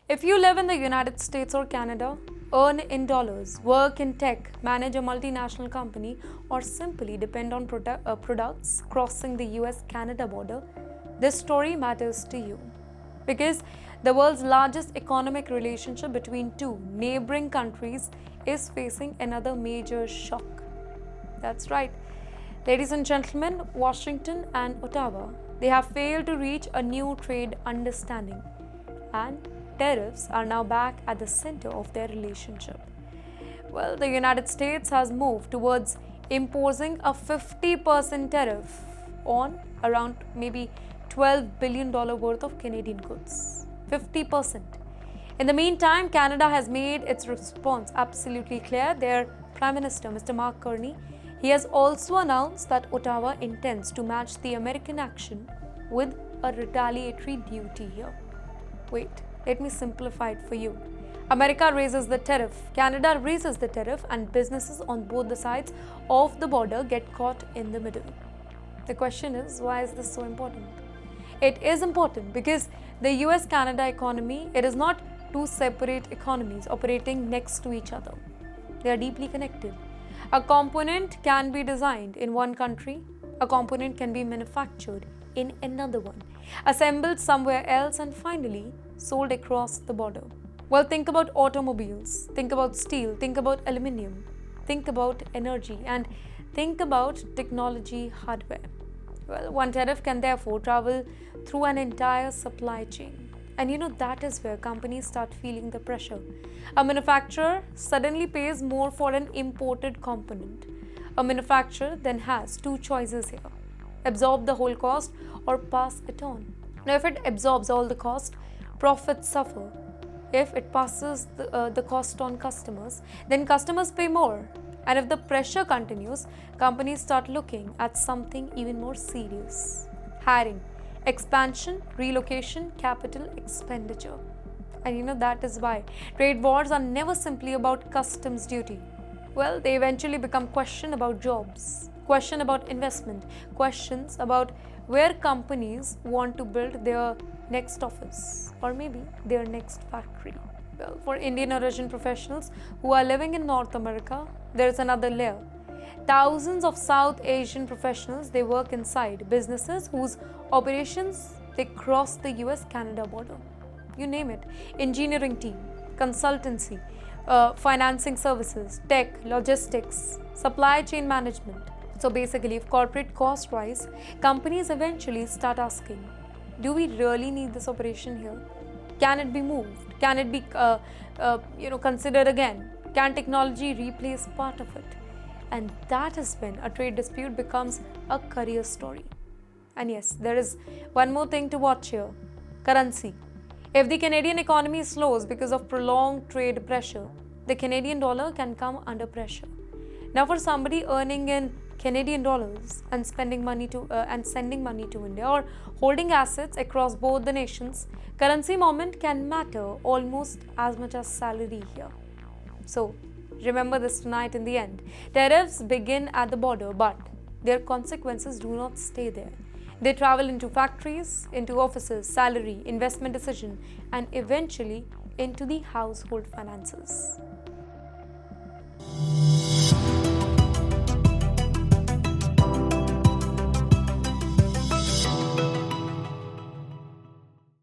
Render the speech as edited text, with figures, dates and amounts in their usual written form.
If you live in the United States or Canada, earn in dollars, work in tech, manage a multinational company, or simply depend on products crossing the US-Canada border, this story matters to you. Because the world's largest economic relationship between two neighboring countries is facing another major shock. That's right. Ladies and gentlemen, Washington and Ottawa, they have failed to reach a new trade understanding, and tariffs are now back at the center of their relationship. Well, the United States has moved towards imposing a 50% tariff on around maybe $12 billion worth of Canadian goods. 50%. In the meantime, Canada has made its response absolutely clear. Their Prime Minister, Mr. Mark Carney, he has also announced that Ottawa intends to match the American action with a retaliatory duty here. Wait, let me simplify it for you. America raises the tariff, Canada raises the tariff, and businesses on both the sides of the border get caught in the middle. The question is, why is this so important? It is important because the US-Canada economy, it is not two separate economies operating next to each other. They are deeply connected. A component can be designed in one country, a component can be manufactured in another one, assembled somewhere else, and finally sold across the border. Well, think about automobiles, think about steel, think about aluminium, think about energy, and think about technology hardware. Well, one tariff can therefore travel through an entire supply chain. And that is where companies start feeling the pressure. A manufacturer suddenly pays more for an imported component. A manufacturer then has two choices here: absorb the whole cost or pass it on. Now, if it absorbs all the cost, profits suffer. If it passes the cost on customers, then customers pay more. And if the pressure continues, companies start looking at something even more serious: hiring, expansion, relocation, capital expenditure. And that is why trade wars are never simply about customs duty. Well, they eventually become question about jobs, question about investment, questions about where companies want to build their next office or maybe their next factory. Well, for Indian origin professionals who are living in North America, there is another layer. Thousands of South Asian professionals, they work inside businesses whose operations, they cross the US-Canada border. You name it: engineering team, consultancy, financing services, tech, logistics, supply chain management. So basically, if corporate costs rise, companies eventually start asking, do we really need this operation here? Can it be moved? Can it be considered again? Can technology replace part of it? And that is when a trade dispute becomes a career story. And yes, there is one more thing to watch here: currency. If the Canadian economy slows because of prolonged trade pressure, the Canadian dollar can come under pressure. Now, for somebody earning in Canadian dollars and sending money to India, or holding assets across both the nations, currency movement can matter almost as much as salary here. So, remember this tonight in the end. Tariffs begin at the border, but their consequences do not stay there. They travel into factories, into offices, salary, investment decision, and eventually into the household finances.